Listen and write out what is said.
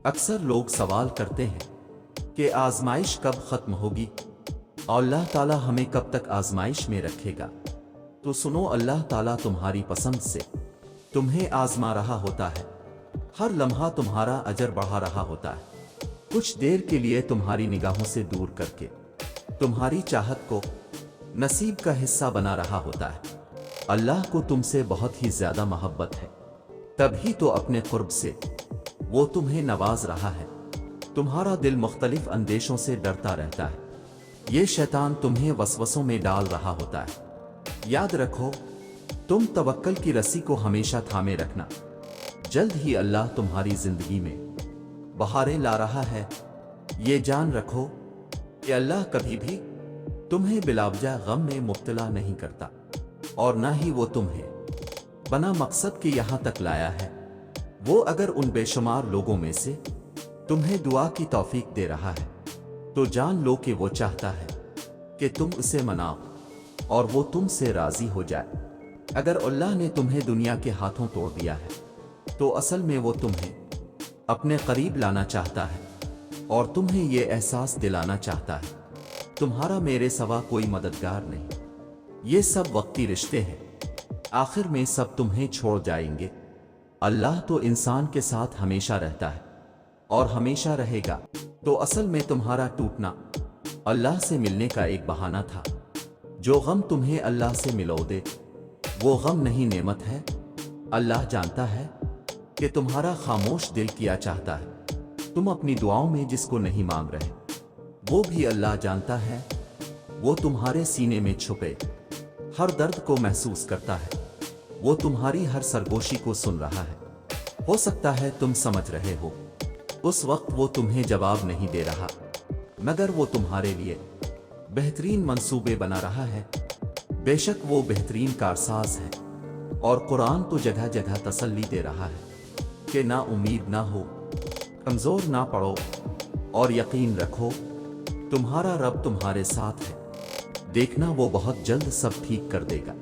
اکثر لوگ سوال کرتے ہیں کہ آزمائش کب ختم ہوگی اور اللہ تعالیٰ ہمیں کب تک آزمائش میں رکھے گا؟ تو سنو، اللہ تعالیٰ تمہاری پسند سے تمہیں آزما رہا ہوتا ہے۔ ہر لمحہ تمہارا اجر بڑھا رہا ہوتا ہے، کچھ دیر کے لیے تمہاری نگاہوں سے دور کر کے تمہاری چاہت کو نصیب کا حصہ بنا رہا ہوتا ہے۔ اللہ کو تم سے بہت ہی زیادہ محبت ہے، تبھی تو اپنے قرب سے وہ تمہیں نواز رہا ہے۔ تمہارا دل مختلف اندیشوں سے ڈرتا رہتا ہے، یہ شیطان تمہیں وسوسوں میں ڈال رہا ہوتا ہے۔ یاد رکھو، تم توکل کی رسی کو ہمیشہ تھامے رکھنا، جلد ہی اللہ تمہاری زندگی میں بہاریں لا رہا ہے۔ یہ جان رکھو کہ اللہ کبھی بھی تمہیں بلا وجہ غم میں مبتلا نہیں کرتا، اور نہ ہی وہ تمہیں بنا مقصد کے یہاں تک لایا ہے۔ وہ اگر ان بے شمار لوگوں میں سے تمہیں دعا کی توفیق دے رہا ہے تو جان لو کہ وہ چاہتا ہے کہ تم اسے مناؤ اور وہ تم سے راضی ہو جائے۔ اگر اللہ نے تمہیں دنیا کے ہاتھوں توڑ دیا ہے تو اصل میں وہ تمہیں اپنے قریب لانا چاہتا ہے اور تمہیں یہ احساس دلانا چاہتا ہے تمہارا میرے سوا کوئی مددگار نہیں، یہ سب وقتی رشتے ہیں، آخر میں سب تمہیں چھوڑ جائیں گے۔ اللہ تو انسان کے ساتھ ہمیشہ رہتا ہے اور ہمیشہ رہے گا۔ تو اصل میں تمہارا ٹوٹنا اللہ سے ملنے کا ایک بہانہ تھا۔ جو غم تمہیں اللہ سے ملو دے وہ غم نہیں، نعمت ہے۔ اللہ جانتا ہے کہ تمہارا خاموش دل کیا چاہتا ہے، تم اپنی دعاؤں میں جس کو نہیں مانگ رہے وہ بھی اللہ جانتا ہے۔ وہ تمہارے سینے میں چھپے ہر درد کو محسوس کرتا ہے، وہ تمہاری ہر سرگوشی کو سن رہا ہے۔ ہو سکتا ہے تم سمجھ رہے ہو اس وقت وہ تمہیں جواب نہیں دے رہا، مگر وہ تمہارے لیے بہترین منصوبے بنا رہا ہے۔ بے شک وہ بہترین کارساز ہے، اور قرآن تو جگہ جگہ تسلی دے رہا ہے کہ نا امید نہ ہو، کمزور نہ پڑو، اور یقین رکھو تمہارا رب تمہارے ساتھ ہے، دیکھنا وہ بہت جلد سب ٹھیک کر دے گا۔